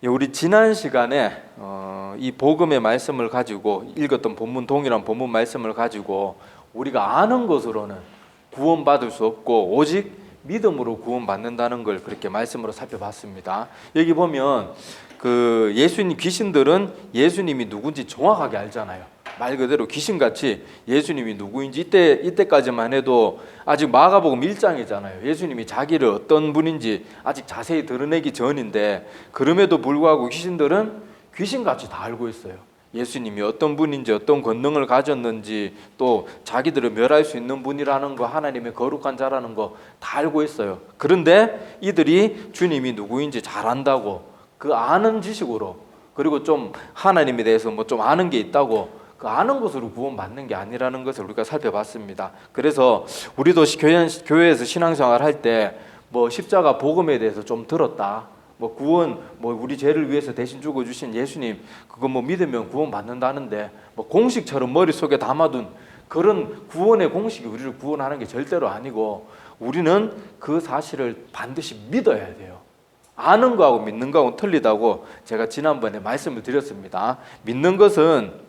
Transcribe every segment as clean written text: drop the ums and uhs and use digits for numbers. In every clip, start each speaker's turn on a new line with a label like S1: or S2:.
S1: 우리 지난 시간에 이 복음의 말씀을 가지고 읽었던 본문 동일한 본문 말씀을 가지고 우리가 아는 것으로는 구원받을 수 없고 오직 믿음으로 구원받는다는 걸 그렇게 말씀으로 살펴봤습니다. 여기 보면 그 예수님 귀신들은 예수님이 누군지 정확하게 알잖아요. 말 그대로 귀신같이 예수님이 누구인지 이때까지만 해도 아직 마가복음 1장이잖아요. 예수님이 자기를 어떤 분인지 아직 자세히 드러내기 전인데 그럼에도 불구하고 귀신들은 귀신같이 다 알고 있어요. 예수님이 어떤 분인지 어떤 권능을 가졌는지 또 자기들을 멸할 수 있는 분이라는 거 하나님의 거룩한 자라는 거 다 알고 있어요. 그런데 이들이 주님이 누구인지 잘 안다고 그 아는 지식으로 그리고 좀 하나님에 대해서 뭐 좀 아는 게 있다고 그 아는 것으로 구원받는 게 아니라는 것을 우리가 살펴봤습니다. 그래서 우리도 교회에서 신앙생활 할 때 뭐 십자가 복음에 대해서 좀 들었다. 뭐 구원, 뭐 우리 죄를 위해서 대신 죽어주신 예수님 그거 뭐 믿으면 구원받는다는데 뭐 공식처럼 머릿속에 담아둔 그런 구원의 공식이 우리를 구원하는 게 절대로 아니고 우리는 그 사실을 반드시 믿어야 돼요. 아는 거하고 믿는 거하고 틀리다고 제가 지난번에 말씀을 드렸습니다. 믿는 것은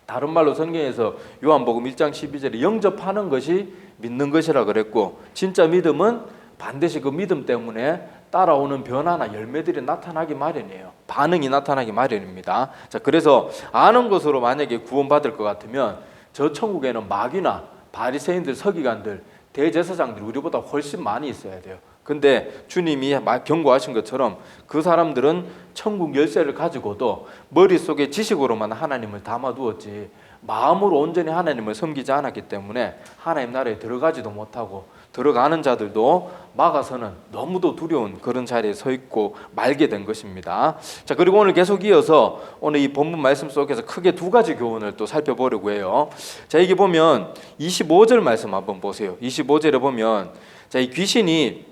S1: 다른 말로 성경에서 요한복음 1장 12절에 영접하는 것이 믿는 것이라 그랬고 진짜 믿음은 반드시 그 믿음 때문에 따라오는 변화나 열매들이 나타나기 마련이에요. 반응이 나타나기 마련입니다. 자, 그래서 아는 것으로 만약에 구원받을 것 같으면 저 천국에는 마귀나 바리새인들, 서기관들, 대제사장들이 우리보다 훨씬 많이 있어야 돼요. 근데 주님이 경고하신 것처럼 그 사람들은 천국 열쇠를 가지고도 머릿속에 지식으로만 하나님을 담아두었지 마음으로 온전히 하나님을 섬기지 않았기 때문에 하나님 나라에 들어가지도 못하고 들어가는 자들도 막아서는 너무도 두려운 그런 자리에 서 있고 말게 된 것입니다. 자, 그리고 오늘 계속 이어서 오늘 이 본문 말씀 속에서 크게 두 가지 교훈을 또 살펴보려고 해요. 자, 여기 보면 25절 말씀 한번 보세요. 25절에 보면 자, 이 귀신이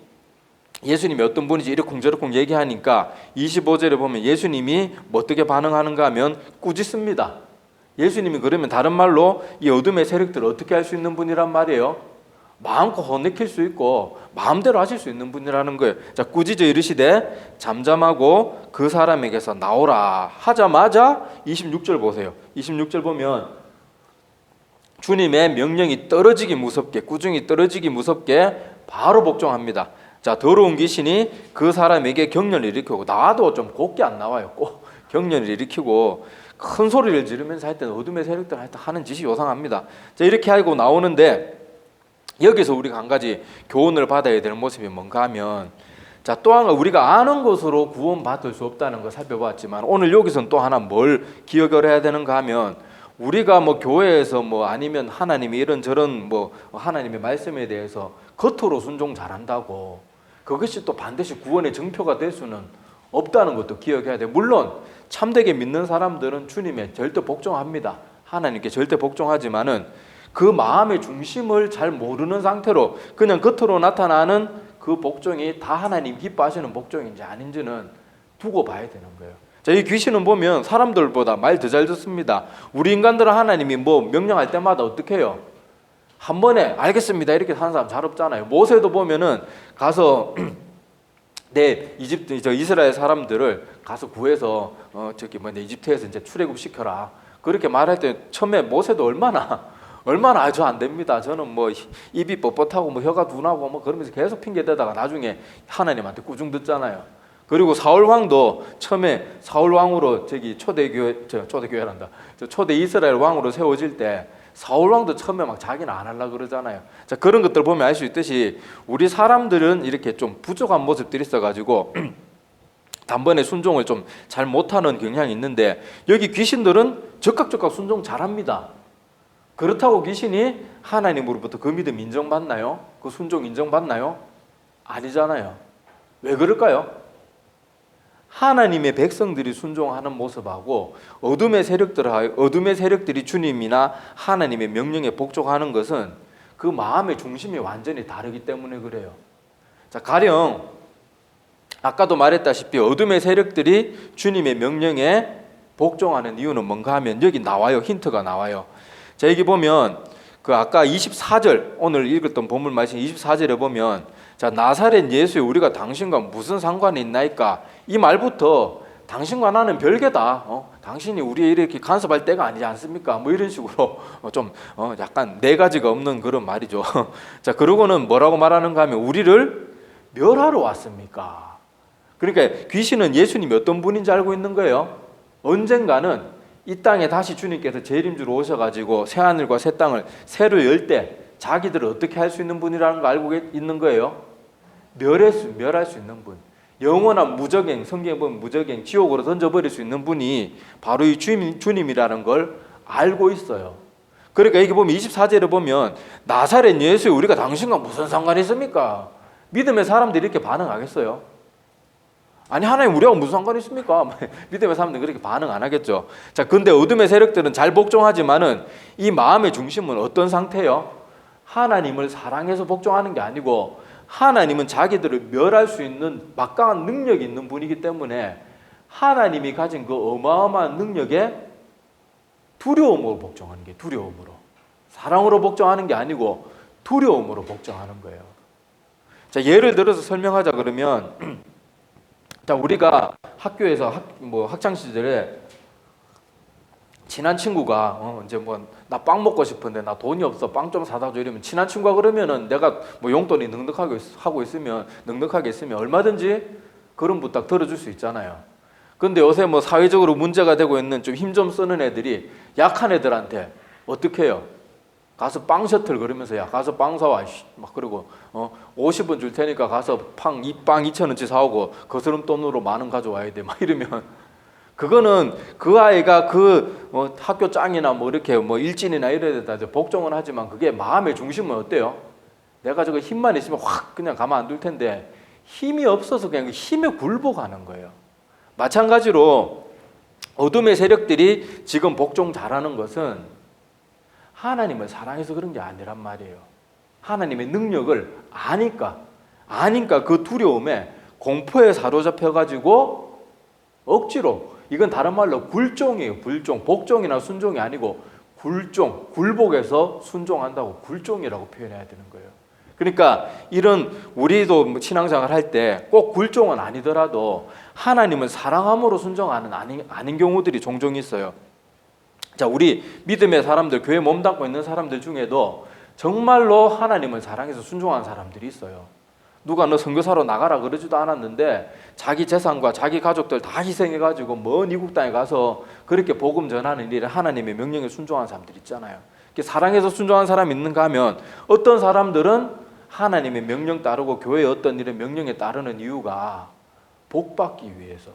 S1: 예수님이 어떤 분인지 이러쿵저러쿵 얘기하니까 25절에 보면 예수님이 뭐 어떻게 반응하는가 하면 꾸짖습니다. 예수님이 그러면 다른 말로 이 어둠의 세력들을 어떻게 할 수 있는 분이란 말이에요. 마음껏 혼내킬 수 있고 마음대로 하실 수 있는 분이라는 거예요. 자, 꾸짖어 이르시되 잠잠하고 그 사람에게서 나오라 하자마자 26절 보세요. 26절 보면 주님의 명령이 떨어지기 무섭게 꾸중이 떨어지기 무섭게 바로 복종합니다. 자, 더러운 귀신이 그 사람에게 경련을 일으키고 나도 좀 곱게 안 나와요. 꼭 경련을 일으키고 큰 소리를 지르면서 할 때는 어둠의 세력들 하는 짓이 요상합니다. 자, 이렇게 하고 나오는데 여기서 우리가 한 가지 교훈을 받아야 되는 모습이 뭔가 하면 자, 또 하나 우리가 아는 것으로 구원받을 수 없다는 걸 살펴봤지만 오늘 여기서는 또 하나 뭘 기억을 해야 되는가 하면 우리가 뭐 교회에서 뭐 아니면 하나님이 이런저런 뭐 하나님의 말씀에 대해서 겉으로 순종 잘한다고 그것이 또 반드시 구원의 증표가 될 수는 없다는 것도 기억해야 돼요. 물론 참되게 믿는 사람들은 주님의 절대 복종합니다. 하나님께 절대 복종하지만은 그 마음의 중심을 잘 모르는 상태로 그냥 겉으로 나타나는 그 복종이 다 하나님 기뻐하시는 복종인지 아닌지는 두고 봐야 되는 거예요. 자, 이 귀신은 보면 사람들보다 말 더 잘 듣습니다. 우리 인간들은 하나님이 뭐 명령할 때마다 어떻게 해요? 한 번에 알겠습니다 이렇게 하는 사람 잘 없잖아요. 모세도 보면은 가서 이스라엘 사람들을 가서 구해서 이집트에서 이제 출애굽 시켜라 그렇게 말할 때 처음에 모세도 얼마나 저 안 됩니다. 저는 뭐 입이 뻣뻣하고 뭐 혀가 둔하고 뭐 그러면서 계속 핑계 대다가 나중에 하나님한테 꾸중 듣잖아요. 그리고 사울 왕도 처음에 사울 왕으로 초대 이스라엘 왕으로 세워질 때 사울 왕도 처음에 막 자기는 안 하려고 그러잖아요. 자, 그런 것들 보면 알 수 있듯이 우리 사람들은 이렇게 좀 부족한 모습들이 있어가지고 단번에 순종을 좀 잘 못하는 경향이 있는데 여기 귀신들은 적극 순종 잘합니다. 그렇다고 귀신이 하나님으로부터 그 믿음 인정받나요? 그 순종 인정받나요? 아니잖아요. 왜 그럴까요? 하나님의 백성들이 순종하는 모습하고 어둠의 세력들이 주님이나 하나님의 명령에 복종하는 것은 그 마음의 중심이 완전히 다르기 때문에 그래요. 자, 가령 아까도 말했다시피 어둠의 세력들이 주님의 명령에 복종하는 이유는 뭔가 하면 여기 나와요. 힌트가 나와요. 자, 여기 보면 그 아까 24절 오늘 읽었던 본문 말씀 24절에 보면 자, 나사렛 예수에 우리가 당신과 무슨 상관이 있나이까 이 말부터 당신과 나는 별개다. 당신이 우리의 이렇게 간섭할 때가 아니지 않습니까? 뭐 이런 식으로 좀 약간 네 가지가 없는 그런 말이죠. 자, 그러고는 뭐라고 말하는가 하면 우리를 멸하러 왔습니까? 그러니까 귀신은 예수님이 어떤 분인지 알고 있는 거예요. 언젠가는 이 땅에 다시 주님께서 재림주로 오셔가지고 새 하늘과 새 땅을 새로 열 때 자기들을 어떻게 할 수 있는 분이라는 거 알고 있는 거예요. 멸할 수 있는 분, 영원한 무적행, 성경에 보면 무적행, 지옥으로 던져버릴 수 있는 분이 바로 이 주님이라는 걸 알고 있어요. 그러니까 여기 보면 24절에 보면 나사렛 예수에 우리가 당신과 무슨 상관이 있습니까? 믿음의 사람들이 이렇게 반응하겠어요? 아니 하나님 우리하고 무슨 상관이 있습니까? 믿음의 사람들은 그렇게 반응 안 하겠죠. 자, 근데 어둠의 세력들은 잘 복종하지만은 이 마음의 중심은 어떤 상태예요? 하나님을 사랑해서 복종하는 게 아니고 하나님은 자기들을 멸할 수 있는 막강한 능력이 있는 분이기 때문에 하나님이 가진 그 어마어마한 능력에 두려움으로 복종하는 게 두려움으로, 사랑으로 복종하는 게 아니고 두려움으로 복종하는 거예요. 자, 예를 들어서 설명하자 그러면 자, 우리가 학교에서 학창 시절에 친한 친구가 이제 나 빵 먹고 싶은데 나 돈이 없어 빵 좀 사다 줘 이러면 친한 친구가 그러면은 내가 용돈이 넉넉하게 있으면 얼마든지 그런 부탁 들어줄 수 있잖아요. 근데 요새 사회적으로 문제가 되고 있는 좀 힘 좀 쓰는 애들이 약한 애들한테 어떻게 해요? 가서 빵 셔틀 그러면서 야 가서 빵 사와 막 그러고 50원 줄 테니까 가서 빵 2,000원치 사오고 거스름 돈으로 10,000원 가져와야 돼 막 이러면 그거는 그 아이가 학교 짱이나 이렇게 일진이나 이런 데다 복종은 하지만 그게 마음의 중심은 어때요? 내가 저거 힘만 있으면 확 그냥 가만 안 둘 텐데 힘이 없어서 그냥 힘에 굴복하는 거예요. 마찬가지로 어둠의 세력들이 지금 복종 잘하는 것은 하나님을 사랑해서 그런 게 아니란 말이에요. 하나님의 능력을 아니까 그 두려움에 공포에 사로잡혀가지고 억지로, 이건 다른 말로 굴종이에요. 복종이나 순종이 아니고 굴복해서 순종한다고 굴종이라고 표현해야 되는 거예요. 그러니까 이런 우리도 신앙생활 할 때 꼭 굴종은 아니더라도 하나님을 사랑함으로 순종하는 아닌 경우들이 종종 있어요. 자, 우리 믿음의 사람들, 교회 몸담고 있는 사람들 중에도 정말로 하나님을 사랑해서 순종하는 사람들이 있어요. 누가 너 선교사로 나가라 그러지도 않았는데 자기 재산과 자기 가족들 다 희생해가지고 먼 이국 땅에 가서 그렇게 복음 전하는 일에 하나님의 명령에 순종하는 사람들 있잖아요. 사랑해서 순종하는 사람이 있는가 하면 어떤 사람들은 하나님의 명령 따르고 교회의 어떤 일의 명령에 따르는 이유가 복 받기 위해서,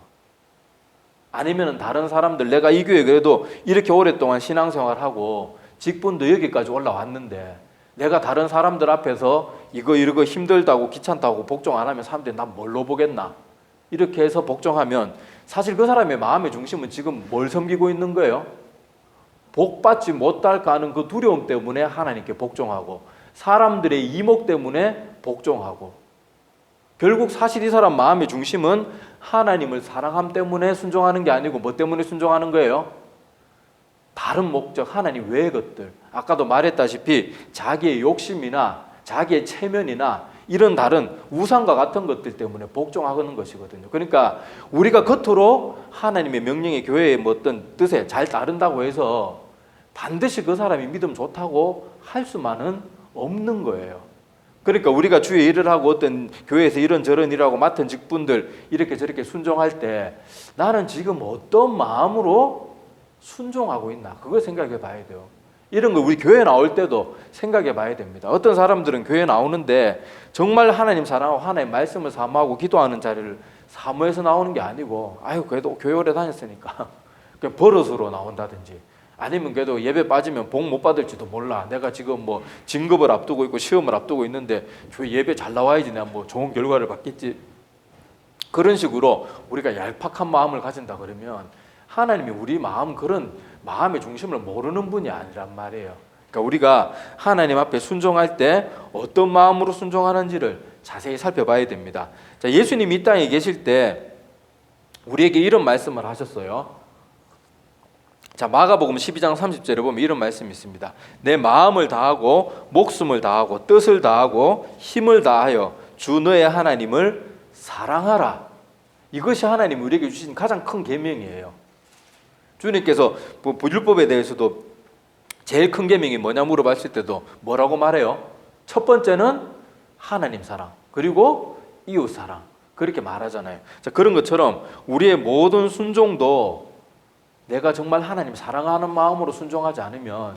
S1: 아니면 다른 사람들 내가 이 교회 그래도 이렇게 오랫동안 신앙생활하고 직분도 여기까지 올라왔는데 내가 다른 사람들 앞에서 이거 힘들다고 귀찮다고 복종 안 하면 사람들이 난 뭘로 보겠나, 이렇게 해서 복종하면 사실 그 사람의 마음의 중심은 지금 뭘 섬기고 있는 거예요? 복받지 못할까 하는 그 두려움 때문에 하나님께 복종하고 사람들의 이목 때문에 복종하고, 결국 사실 이 사람 마음의 중심은 하나님을 사랑함 때문에 순종하는 게 아니고 뭐 때문에 순종하는 거예요? 다른 목적, 하나님 외의 것들, 아까도 말했다시피 자기의 욕심이나 자기의 체면이나 이런 다른 우상과 같은 것들 때문에 복종하는 것이거든요. 그러니까 우리가 겉으로 하나님의 명령의 교회의 어떤 뜻에 잘 따른다고 해서 반드시 그 사람이 믿음 좋다고 할 수만은 없는 거예요. 그러니까 우리가 주의 일을 하고 어떤 교회에서 이런저런 일하고 맡은 직분들 이렇게 저렇게 순종할 때 나는 지금 어떤 마음으로 순종하고 있나, 그걸 생각해 봐야 돼요. 이런 거 우리 교회 나올 때도 생각해 봐야 됩니다. 어떤 사람들은 교회 나오는데 정말 하나님 사랑하고 하나님 말씀을 사모하고 기도하는 자리를 사모해서 나오는 게 아니고 그래도 교회 오래 다녔으니까 그냥 버릇으로 나온다든지, 아니면 그래도 예배 빠지면 복 못 받을지도 몰라, 내가 지금 진급을 앞두고 있고 시험을 앞두고 있는데 교회 예배 잘 나와야지 내가 좋은 결과를 받겠지, 그런 식으로 우리가 얄팍한 마음을 가진다 그러면 하나님이 우리 마음, 그런 마음의 중심을 모르는 분이 아니란 말이에요. 그러니까 우리가 하나님 앞에 순종할 때 어떤 마음으로 순종하는지를 자세히 살펴봐야 됩니다. 자, 예수님이 이 땅에 계실 때 우리에게 이런 말씀을 하셨어요. 자, 마가복음 12장 30절에 보면 이런 말씀이 있습니다. 내 마음을 다하고 목숨을 다하고 뜻을 다하고 힘을 다하여 주 너의 하나님을 사랑하라. 이것이 하나님이 우리에게 주신 가장 큰 계명이에요. 주님께서 율법에 대해서도 제일 큰 계명이 뭐냐 물어봤을 때도 뭐라고 말해요? 첫 번째는 하나님 사랑, 그리고 이웃 사랑, 그렇게 말하잖아요. 자, 그런 것처럼 우리의 모든 순종도 내가 정말 하나님 사랑하는 마음으로 순종하지 않으면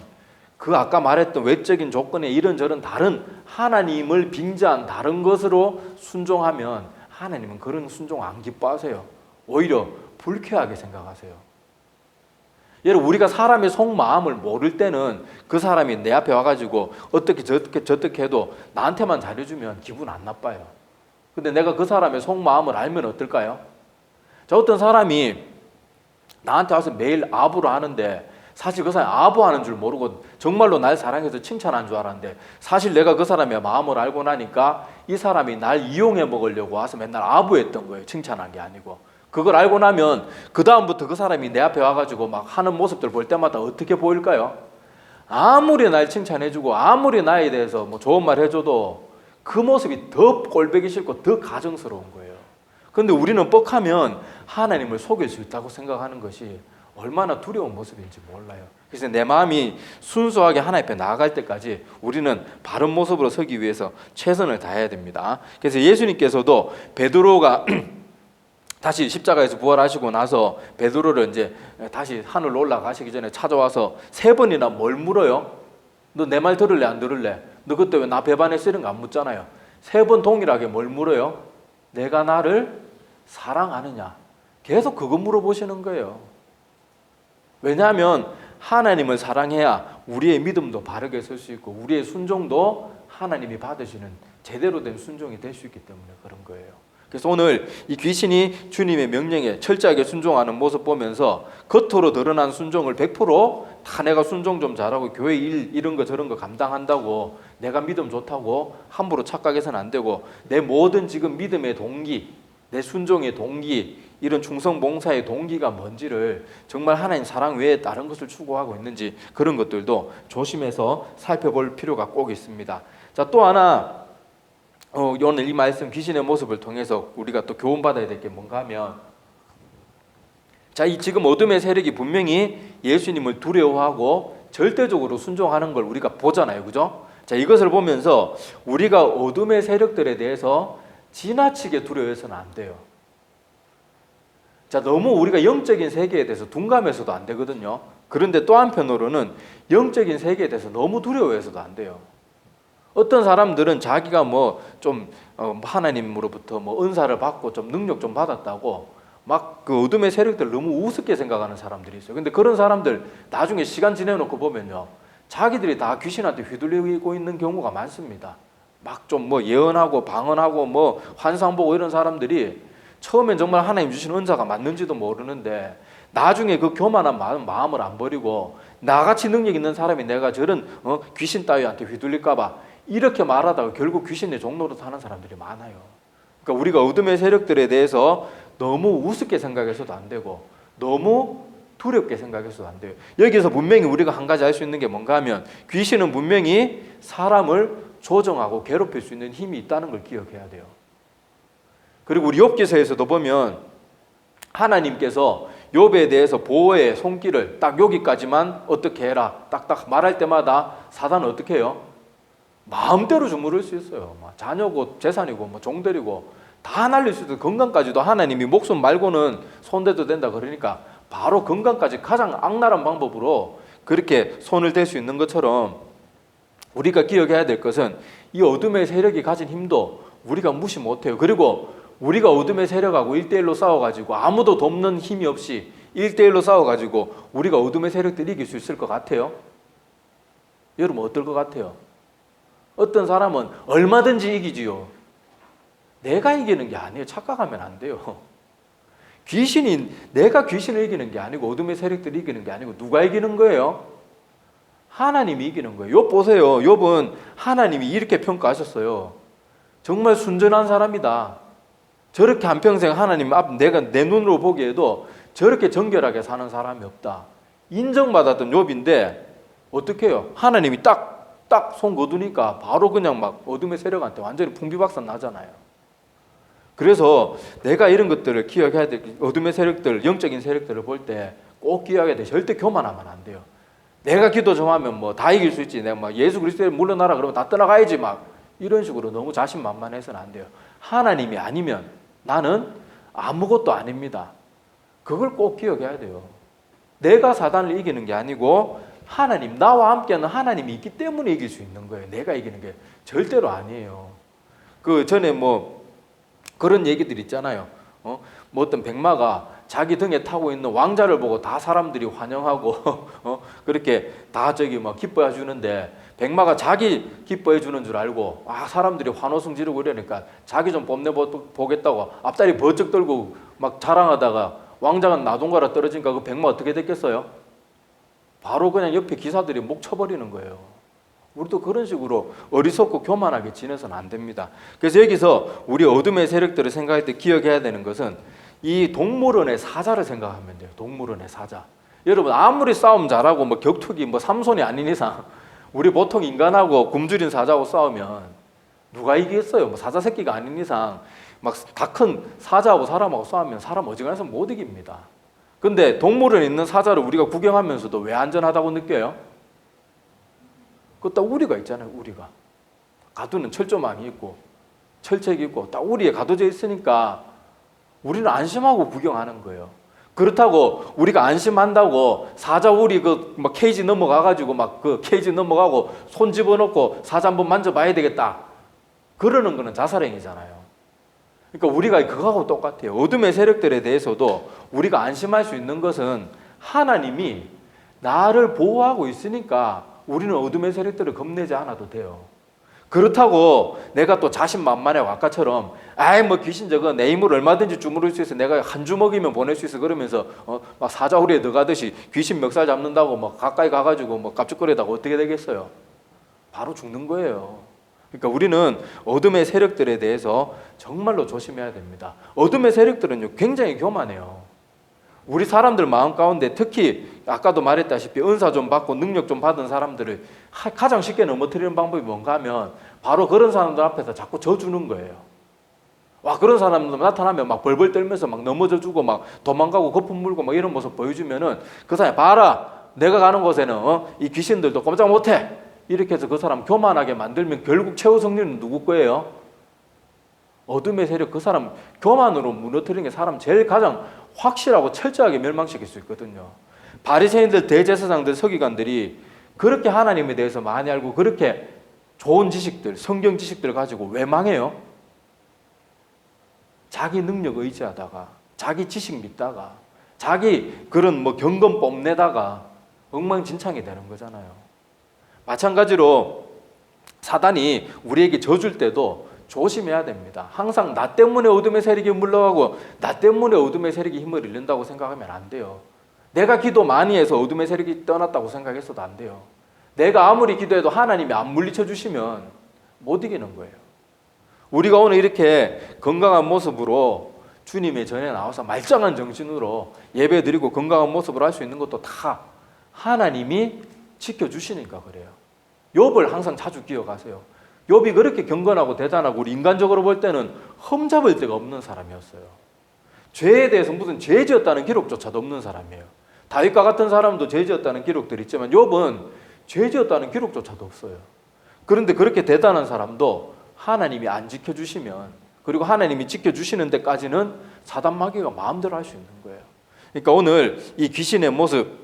S1: 그 아까 말했던 외적인 조건에 이런저런 다른 하나님을 빙자한 다른 것으로 순종하면 하나님은 그런 순종 안 기뻐하세요. 오히려 불쾌하게 생각하세요. 여러분, 우리가 사람의 속마음을 모를 때는 그 사람이 내 앞에 와가지고 어떻게 저렇게 해도 나한테만 잘해주면 기분 안 나빠요. 근데 내가 그 사람의 속마음을 알면 어떨까요? 자, 어떤 사람이 나한테 와서 매일 아부를 하는데 사실 그 사람이 아부하는 줄 모르고 정말로 날 사랑해서 칭찬한 줄 알았는데 사실 내가 그 사람의 마음을 알고 나니까 이 사람이 날 이용해 먹으려고 와서 맨날 아부했던 거예요. 칭찬한 게 아니고. 그걸 알고 나면 그 다음부터 그 사람이 내 앞에 와가지고 막 하는 모습들 볼 때마다 어떻게 보일까요? 아무리 날 칭찬해주고 아무리 나에 대해서 뭐 좋은 말 해줘도 그 모습이 더 꼴보기 싫고 더 가정스러운 거예요. 그런데 우리는 뻑하면 하나님을 속일 수 있다고 생각하는 것이 얼마나 두려운 모습인지 몰라요. 그래서 내 마음이 순수하게 하나님 앞에 나아갈 때까지 우리는 바른 모습으로 서기 위해서 최선을 다해야 됩니다. 그래서 예수님께서도 베드로가 다시 십자가에서 부활하시고 나서 베드로를 이제 다시 하늘로 올라가시기 전에 찾아와서 3번이나 뭘 물어요? 너 내 말 들을래 안 들을래? 너 그때 왜 나 배반했어? 이런 거 안 묻잖아요. 3번 동일하게 뭘 물어요? 내가 나를 사랑하느냐? 계속 그거 물어보시는 거예요. 왜냐하면 하나님을 사랑해야 우리의 믿음도 바르게 설 수 있고 우리의 순종도 하나님이 받으시는 제대로 된 순종이 될 수 있기 때문에 그런 거예요. 그래서 오늘 이 귀신이 주님의 명령에 철저하게 순종하는 모습 보면서 겉으로 드러난 순종을 100% 내가 순종 좀 잘하고 교회 일 이런 거 저런 거 감당한다고 내가 믿음 좋다고 함부로 착각해서는 안 되고 내 모든 지금 믿음의 동기, 내 순종의 동기, 이런 충성 봉사의 동기가 뭔지를 정말 하나님 사랑 외에 다른 것을 추구하고 있는지 그런 것들도 조심해서 살펴볼 필요가 꼭 있습니다. 자, 또 하나 오늘 이 말씀 귀신의 모습을 통해서 우리가 또 교훈받아야 될 게 뭔가 하면 자, 이 지금 어둠의 세력이 분명히 예수님을 두려워하고 절대적으로 순종하는 걸 우리가 보잖아요. 그죠? 자, 이것을 보면서 우리가 어둠의 세력들에 대해서 지나치게 두려워해서는 안 돼요. 자, 너무 우리가 영적인 세계에 대해서 둔감해서도 안 되거든요. 그런데 또 한편으로는 영적인 세계에 대해서 너무 두려워해서도 안 돼요. 어떤 사람들은 자기가 뭐 좀 하나님으로부터 뭐 은사를 받고 좀 능력 좀 받았다고 막 그 어둠의 세력들 너무 우습게 생각하는 사람들이 있어요. 근데 그런 사람들 나중에 시간 지내놓고 보면요, 자기들이 다 귀신한테 휘둘리고 있는 경우가 많습니다. 막 좀 뭐 예언하고 방언하고 뭐 환상 보고 이런 사람들이 처음엔 정말 하나님 주신 은사가 맞는지도 모르는데 나중에 그 교만한 마음을 안 버리고 나같이 능력 있는 사람이 내가 저런 귀신 따위한테 휘둘릴까 봐 이렇게 말하다가 결국 귀신의 종로로 사는 사람들이 많아요. 그러니까 우리가 어둠의 세력들에 대해서 너무 우습게 생각해서도 안 되고 너무 두렵게 생각해서도 안 돼요. 여기서 분명히 우리가 한 가지 알 수 있는 게 뭔가 하면 귀신은 분명히 사람을 조정하고 괴롭힐 수 있는 힘이 있다는 걸 기억해야 돼요. 그리고 우리 욥기서에서도 보면 하나님께서 욥에 대해서 보호의 손길을 딱 여기까지만 어떻게 해라 딱딱 말할 때마다 사단은 어떻게 해요? 마음대로 주무를 수 있어요. 자녀고 재산이고 뭐 종들이고 다 날릴 수 있어요. 건강까지도 하나님이 목숨 말고는 손대도 된다 그러니까 바로 건강까지 가장 악랄한 방법으로 그렇게 손을 댈 수 있는 것처럼 우리가 기억해야 될 것은 이 어둠의 세력이 가진 힘도 우리가 무시 못해요. 그리고 우리가 어둠의 세력하고 1대1로 싸워가지고 아무도 돕는 힘이 없이 1대1로 싸워가지고 우리가 어둠의 세력들 이길 수 있을 것 같아요? 여러분 어떨 것 같아요? 어떤 사람은 얼마든지 이기지요. 내가 이기는 게 아니에요. 착각하면 안 돼요. 내가 귀신을 이기는 게 아니고 어둠의 세력들이 이기는 게 아니고 누가 이기는 거예요? 하나님이 이기는 거예요. 욥 보세요. 욥은 하나님이 이렇게 평가하셨어요. 정말 순전한 사람이다. 저렇게 한평생 하나님 앞 내가 내 눈으로 보기에도 저렇게 정결하게 사는 사람이 없다. 인정받았던 욥인데 어떻게 해요? 하나님이 딱 손 거두니까 바로 그냥 막 어둠의 세력한테 완전히 풍비박산 나잖아요. 그래서 내가 이런 것들을 기억해야 돼. 어둠의 세력들, 영적인 세력들을 볼 때 꼭 기억해야 돼. 절대 교만하면 안 돼요. 내가 기도 좀 하면 뭐 다 이길 수 있지. 내가 막 예수 그리스도에 물러나라 그러면 다 떠나가야지 막 이런 식으로 너무 자신만만해서는 안 돼요. 하나님이 아니면 나는 아무것도 아닙니다. 그걸 꼭 기억해야 돼요. 내가 사단을 이기는 게 아니고 하나님, 나와 함께하는 하나님이 있기 때문에 이길 수 있는 거예요. 내가 이기는 게 절대로 아니에요. 그 전에 뭐 그런 얘기들 있잖아요. 뭐 어떤 백마가 자기 등에 타고 있는 왕자를 보고 다 사람들이 환영하고 그렇게 다 저기 막 기뻐해 주는데 백마가 자기 기뻐해 주는 줄 알고 사람들이 환호성 지르고 이러니까 자기 좀 뽐내 보겠다고 앞다리 버쩍 들고 막 자랑하다가 왕자가 나동가라 떨어지니까 그 백마 어떻게 됐겠어요? 바로 그냥 옆에 기사들이 목 쳐버리는 거예요. 우리도 그런 식으로 어리석고 교만하게 지내서는 안 됩니다. 그래서 여기서 우리 어둠의 세력들을 생각할 때 기억해야 되는 것은 이 동물원의 사자를 생각하면 돼요. 동물원의 사자. 여러분 아무리 싸움 잘하고 뭐 격투기 뭐 삼손이 아닌 이상 우리 보통 인간하고 굶주린 사자하고 싸우면 누가 이기겠어요? 뭐 사자 새끼가 아닌 이상 막 다 큰 사자하고 사람하고 싸우면 사람 어지간해서 못 이깁니다. 근데 동물원에 있는 사자를 우리가 구경하면서도 왜 안전하다고 느껴요? 그 딱 우리가 있잖아요. 우리가 가두는 철조망이 있고 철책이 있고 딱 우리에 가둬져 있으니까 우리는 안심하고 구경하는 거예요. 그렇다고 우리가 안심한다고 사자 우리 그 막 케이지 넘어가가지고 막 그 케이지 넘어가고 손 집어넣고 사자 한번 만져봐야 되겠다 그러는 거는 자살행위잖아요. 그러니까 우리가 그거하고 똑같아요. 어둠의 세력들에 대해서도 우리가 안심할 수 있는 것은 하나님이 나를 보호하고 있으니까 우리는 어둠의 세력들을 겁내지 않아도 돼요. 그렇다고 내가 또 자신만만하고 아까처럼 뭐 귀신 저거 내 힘으로 얼마든지 주무를 수 있어 내가 한 주먹이면 보낼 수 있어 그러면서 막 사자우리에 들어가듯이 귀신 멱살 잡는다고 막 가까이 가가지고 뭐 깝죽거리다가 어떻게 되겠어요? 바로 죽는 거예요. 그러니까 우리는 어둠의 세력들에 대해서 정말로 조심해야 됩니다. 어둠의 세력들은요 굉장히 교만해요. 우리 사람들 마음 가운데 특히 아까도 말했다시피 은사 좀 받고 능력 좀 받은 사람들을 가장 쉽게 넘어뜨리는 방법이 뭔가 하면 바로 그런 사람들 앞에서 자꾸 져주는 거예요. 그런 사람들 나타나면 막 벌벌 떨면서 막 넘어져 주고 막 도망가고 거품 물고 막 이런 모습 보여주면은 그 사람이 봐라 내가 가는 곳에는 이 귀신들도 꼼짝 못해 이렇게 해서 그 사람 교만하게 만들면 결국 최후 승리는 누구 거예요? 어둠의 세력 그 사람 교만으로 무너뜨리는 게 사람 제일 가장 확실하고 철저하게 멸망시킬 수 있거든요. 바리새인들 대제사장들 서기관들이 그렇게 하나님에 대해서 많이 알고 그렇게 좋은 지식들 성경 지식들을 가지고 왜 망해요? 자기 능력 의지하다가 자기 지식 믿다가 자기 그런 뭐 경건 뽐내다가 엉망진창이 되는 거잖아요. 마찬가지로 사단이 우리에게 져줄 때도 조심해야 됩니다. 항상 나 때문에 어둠의 세력이 물러가고 나 때문에 어둠의 세력이 힘을 잃는다고 생각하면 안 돼요. 내가 기도 많이 해서 어둠의 세력이 떠났다고 생각했어도 안 돼요. 내가 아무리 기도해도 하나님이 안 물리쳐 주시면 못 이기는 거예요. 우리가 오늘 이렇게 건강한 모습으로 주님의 전에 나와서 말짱한 정신으로 예배드리고 건강한 모습으로 할 수 있는 것도 다 하나님이 지켜주시니까 그래요. 욥을 항상 자주 기억하세요. 욥이 그렇게 경건하고 대단하고 우리 인간적으로 볼 때는 흠잡을 데가 없는 사람이었어요. 죄에 대해서 무슨 죄 지었다는 기록조차도 없는 사람이에요. 다윗과 같은 사람도 죄 지었다는 기록들이 있지만 욥은 죄 지었다는 기록조차도 없어요. 그런데 그렇게 대단한 사람도 하나님이 안 지켜주시면 그리고 하나님이 지켜주시는 데까지는 사단 마귀가 마음대로 할 수 있는 거예요. 그러니까 오늘 이 귀신의 모습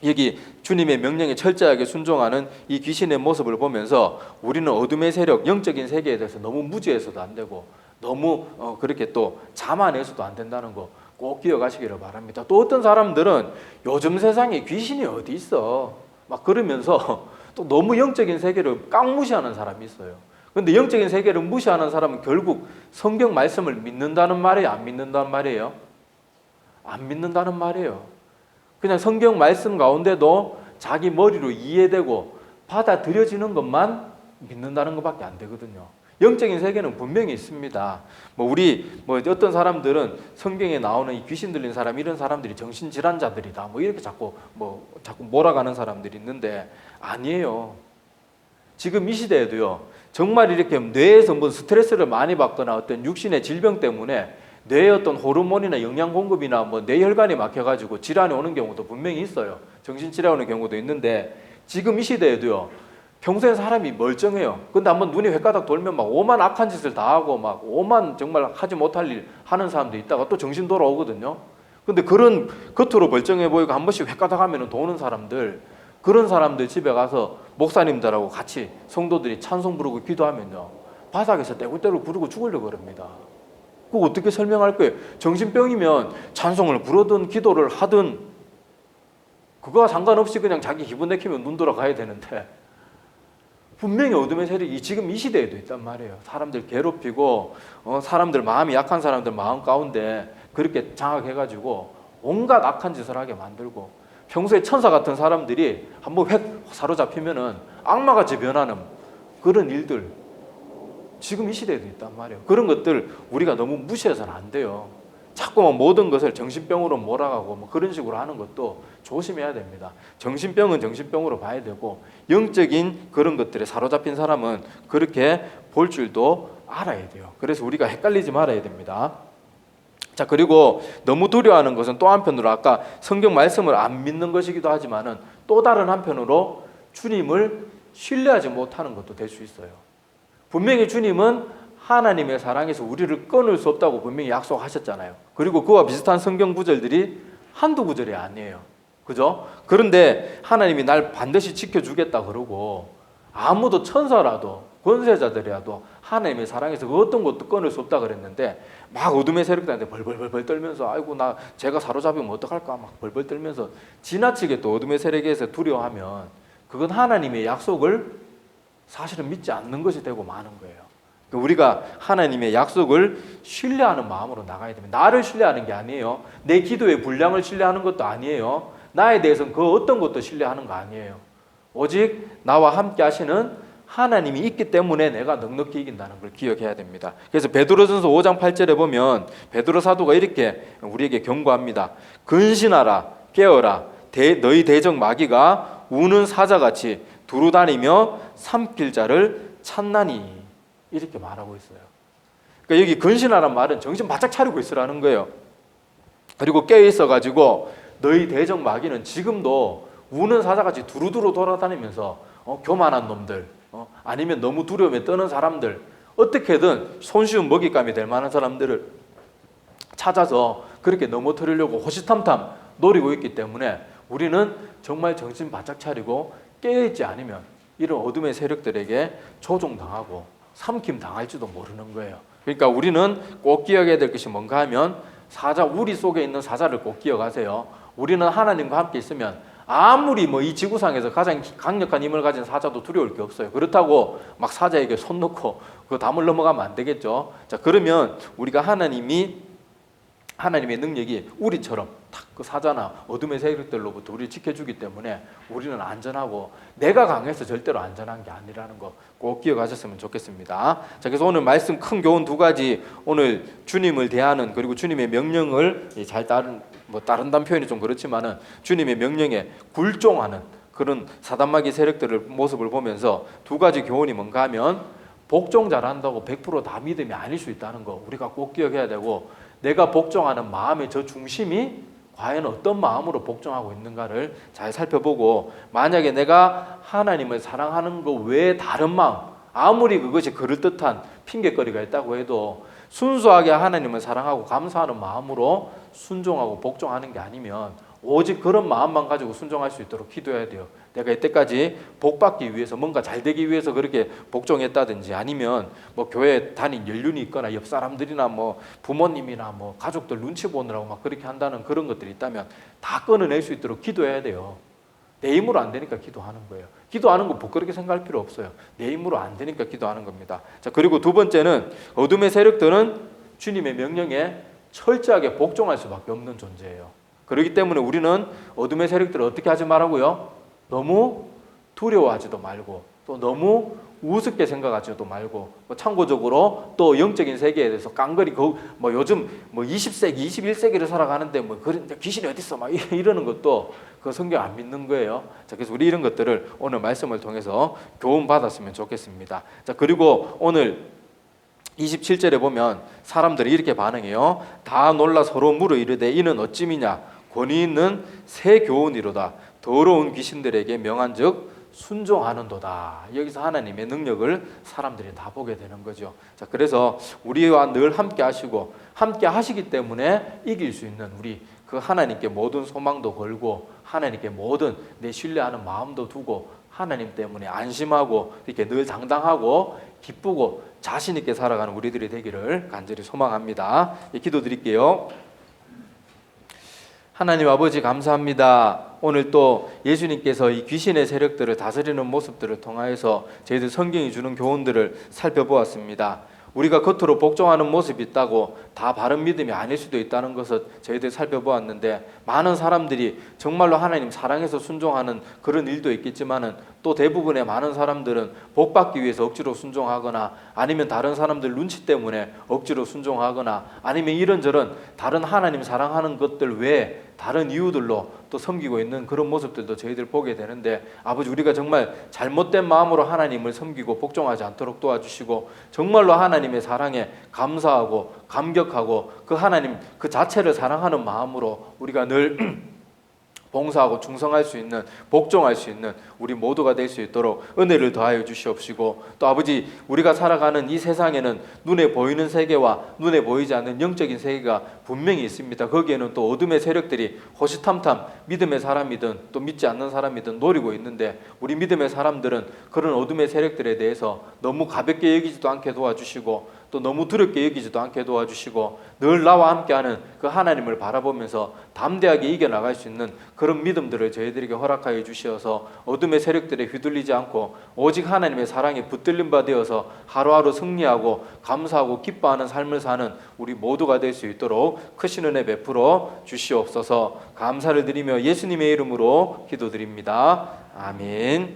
S1: 여기 주님의 명령에 철저하게 순종하는 이 귀신의 모습을 보면서 우리는 어둠의 세력, 영적인 세계에 대해서 너무 무지해서도 안 되고 너무 그렇게 또 자만해서도 안 된다는 거 꼭 기억하시기를 바랍니다. 또 어떤 사람들은 요즘 세상에 귀신이 어디 있어 막 그러면서 또 너무 영적인 세계를 깡무시하는 사람이 있어요. 그런데 영적인 세계를 무시하는 사람은 결국 성경 말씀을 믿는다는 말이에요? 안 믿는다는 말이에요? 안 믿는다는 말이에요. 그냥 성경 말씀 가운데도 자기 머리로 이해되고 받아들여지는 것만 믿는다는 것밖에 안 되거든요. 영적인 세계는 분명히 있습니다. 우리 어떤 사람들은 성경에 나오는 이 귀신 들린 사람 이런 사람들이 정신질환자들이다. 이렇게 자꾸 몰아가는 사람들이 있는데 아니에요. 지금 이 시대에도요, 정말 이렇게 뇌에서 뭐 스트레스를 많이 받거나 어떤 육신의 질병 때문에 뇌의 어떤 호르몬이나 영양 공급이나 뭐 뇌혈관이 막혀가지고 질환이 오는 경우도 분명히 있어요. 정신질환이 오는 경우도 있는데, 지금 이 시대에도요, 평소에 사람이 멀쩡해요. 근데 한번 눈이 횟가닥 돌면 막 오만 악한 짓을 다 하고 막 오만 정말 하지 못할 일 하는 사람도 있다가 또 정신 돌아오거든요. 근데 그런 겉으로 멀쩡해 보이고 한 번씩 횟가닥 하면 도는 사람들, 그런 사람들 집에 가서 목사님들하고 같이 성도들이 찬송 부르고 기도하면요, 바닥에서 떼굴떼굴 부르고 죽으려고 그럽니다. 그거 어떻게 설명할 거예요? 정신병이면 찬송을 부르든 기도를 하든 그거와 상관없이 그냥 자기 기분 내키면 눈 돌아가야 되는데, 분명히 어둠의 세력이 지금 이 시대에도 있단 말이에요. 사람들 괴롭히고 사람들 마음이 약한 사람들 마음 가운데 그렇게 장악해가지고 온갖 악한 짓을 하게 만들고, 평소에 천사 같은 사람들이 한번 획 사로잡히면은 악마같이 변하는 그런 일들 지금 이 시대에도 있단 말이에요. 그런 것들 우리가 너무 무시해서는 안 돼요. 자꾸만 모든 것을 정신병으로 몰아가고 뭐 그런 식으로 하는 것도 조심해야 됩니다. 정신병은 정신병으로 봐야 되고, 영적인 그런 것들에 사로잡힌 사람은 그렇게 볼 줄도 알아야 돼요. 그래서 우리가 헷갈리지 말아야 됩니다. 자, 그리고 너무 두려워하는 것은 또 한편으로 아까 성경 말씀을 안 믿는 것이기도 하지만은 또 다른 한편으로 주님을 신뢰하지 못하는 것도 될 수 있어요. 분명히 주님은 하나님의 사랑에서 우리를 끊을 수 없다고 분명히 약속하셨잖아요. 그리고 그와 비슷한 성경 구절들이 한두 구절이 아니에요. 그죠? 그런데 하나님이 날 반드시 지켜주겠다 그러고, 아무도 천사라도 권세자들이라도 하나님의 사랑에서 그 어떤 것도 끊을 수 없다 그랬는데, 막 어둠의 세력들한테 벌벌벌 떨면서 아이고 나 제가 사로잡히면 어떡할까 막 벌벌 떨면서 지나치게 또 어둠의 세력에서 두려워하면 그건 하나님의 약속을 사실은 믿지 않는 것이 되고 마는 거예요. 우리가 하나님의 약속을 신뢰하는 마음으로 나가야 됩니다. 나를 신뢰하는 게 아니에요. 내 기도의 분량을 신뢰하는 것도 아니에요. 나에 대해서는 그 어떤 것도 신뢰하는 거 아니에요. 오직 나와 함께 하시는 하나님이 있기 때문에 내가 넉넉히 이긴다는 걸 기억해야 됩니다. 그래서 베드로전서 5장 8절에 보면 베드로 사도가 이렇게 우리에게 경고합니다. 근신하라, 깨어라. 너희 대적 마귀가 우는 사자같이 두루다니며 삼킬 자를 찾나니, 이렇게 말하고 있어요. 그러니까 여기 근신하란 말은 정신 바짝 차리고 있으라는 거예요. 그리고 깨어 있어가지고 너희 대적 마귀는 지금도 우는 사자같이 두루두루 돌아다니면서 교만한 놈들, 아니면 너무 두려움에 떠는 사람들, 어떻게든 손쉬운 먹잇감이 될 만한 사람들을 찾아서 그렇게 넘어뜨리려고 호시탐탐 노리고 있기 때문에 우리는 정말 정신 바짝 차리고 깨어있지 않으면 이런 어둠의 세력들에게 조종당하고 삼킴 당할지도 모르는 거예요. 그러니까 우리는 꼭 기억해야 될 것이 뭔가 하면 우리 속에 있는 사자를 꼭 기억하세요. 우리는 하나님과 함께 있으면 아무리 뭐 이 지구상에서 가장 강력한 힘을 가진 사자도 두려울 게 없어요. 그렇다고 막 사자에게 손 놓고 그 담을 넘어가면 안 되겠죠. 자, 그러면 우리가 하나님의 능력이 우리처럼 딱 그 사자나 어둠의 세력들로부터 우리를 지켜주기 때문에 우리는 안전하고, 내가 강해서 절대로 안전한 게 아니라는 거 꼭 기억하셨으면 좋겠습니다. 자, 그래서 오늘 말씀 큰 교훈 두 가지, 오늘 주님을 대하는, 그리고 주님의 명령을 잘 따른다는 표현이 좀 그렇지만은 주님의 명령에 굴종하는 그런 사단마귀 세력들의 모습을 보면서 두 가지 교훈이 뭔가 하면, 복종 잘한다고 100% 믿음이 아닐 수 있다는 거 우리가 꼭 기억해야 되고, 내가 복종하는 마음의 저 중심이 과연 어떤 마음으로 복종하고 있는가를 잘 살펴보고, 만약에 내가 하나님을 사랑하는 것 외에 다른 마음, 아무리 그것이 그럴듯한 핑계거리가 있다고 해도 순수하게 하나님을 사랑하고 감사하는 마음으로 순종하고 복종하는 게 아니면 오직 그런 마음만 가지고 순종할 수 있도록 기도해야 돼요. 내가 이때까지 복받기 위해서, 뭔가 잘되기 위해서 그렇게 복종했다든지, 아니면 뭐 교회 다닌 연륜이 있거나 옆 사람들이나 뭐 부모님이나 뭐 가족들 눈치 보느라고 막 그렇게 한다는 그런 것들이 있다면 다 끊어낼 수 있도록 기도해야 돼요. 내 힘으로 안 되니까 기도하는 거예요. 기도하는 거 부끄럽게 생각할 필요 없어요. 내 힘으로 안 되니까 기도하는 겁니다. 자, 그리고 두 번째는 어둠의 세력들은 주님의 명령에 철저하게 복종할 수밖에 없는 존재예요. 그렇기 때문에 우리는 어둠의 세력들을 어떻게 하지 말라고요? 너무 두려워하지도 말고 또 너무 우습게 생각하지도 말고 참고적으로 또 영적인 세계에 대해서 깡그리 뭐 요즘 뭐 20세기, 21세기를 살아가는데 뭐 그런 귀신이 어디 있어 막 이러는 것도 그 성경 안 믿는 거예요. 자, 그래서 우리 이런 것들을 오늘 말씀을 통해서 교훈 받았으면 좋겠습니다. 자, 그리고 오늘 27절에 보면 사람들이 이렇게 반응해요. 다 놀라 서로 물어 이르되 이는 어찌미냐 권위 있는 새 교훈이로다. 더러운 귀신들에게 명한즉 순종하는도다. 여기서 하나님의 능력을 사람들이 다 보게 되는 거죠. 자, 그래서 우리와 늘 함께 하시고 함께 하시기 때문에 이길 수 있는 우리 그 하나님께 모든 소망도 걸고 하나님께 모든 내 신뢰하는 마음도 두고 하나님 때문에 안심하고 이렇게 늘 당당하고 기쁘고 자신 있게 살아가는 우리들이 되기를 간절히 소망합니다. 기도드릴게요. 하나님 아버지 감사합니다. 오늘 또 예수님께서 이 귀신의 세력들을 다스리는 모습들을 통하여서 저희들 성경이 주는 교훈들을 살펴보았습니다. 우리가 겉으로 복종하는 모습이 있다고 다 바른 믿음이 아닐 수도 있다는 것을 저희들 살펴보았는데 많은 사람들이 정말로 하나님 사랑해서 순종하는 그런 일도 있겠지만은 또 대부분의 많은 사람들은 복 받기 위해서 억지로 순종하거나 아니면 다른 사람들 눈치 때문에 억지로 순종하거나 아니면 이런저런 다른 하나님 사랑하는 것들 외에 다른 이유들로 또 섬기고 있는 그런 모습들도 저희들 보게 되는데 아버지 우리가 정말 잘못된 마음으로 하나님을 섬기고 복종하지 않도록 도와주시고 정말로 하나님의 사랑에 감사하고 감격하고 그 하나님 그 자체를 사랑하는 마음으로 우리가 늘 봉사하고 충성할 수 있는 복종할 수 있는 우리 모두가 될 수 있도록 은혜를 더하여 주시옵시고 또 아버지 우리가 살아가는 이 세상에는 눈에 보이는 세계와 눈에 보이지 않는 영적인 세계가 분명히 있습니다. 거기에는 또 어둠의 세력들이 호시탐탐 믿음의 사람이든 또 믿지 않는 사람이든 노리고 있는데 우리 믿음의 사람들은 그런 어둠의 세력들에 대해서 너무 가볍게 여기지도 않게 도와주시고 또 너무 두렵게 여기지도 않게 도와주시고 늘 나와 함께하는 그 하나님을 바라보면서 담대하게 이겨나갈 수 있는 그런 믿음들을 저희들에게 허락하여 주시어서 어둠의 세력들에 휘둘리지 않고 오직 하나님의 사랑에 붙들림 바 되어서 하루하루 승리하고 감사하고 기뻐하는 삶을 사는 우리 모두가 될 수 있도록 크신 은혜 베풀어 주시옵소서. 감사를 드리며 예수님의 이름으로 기도드립니다. 아멘.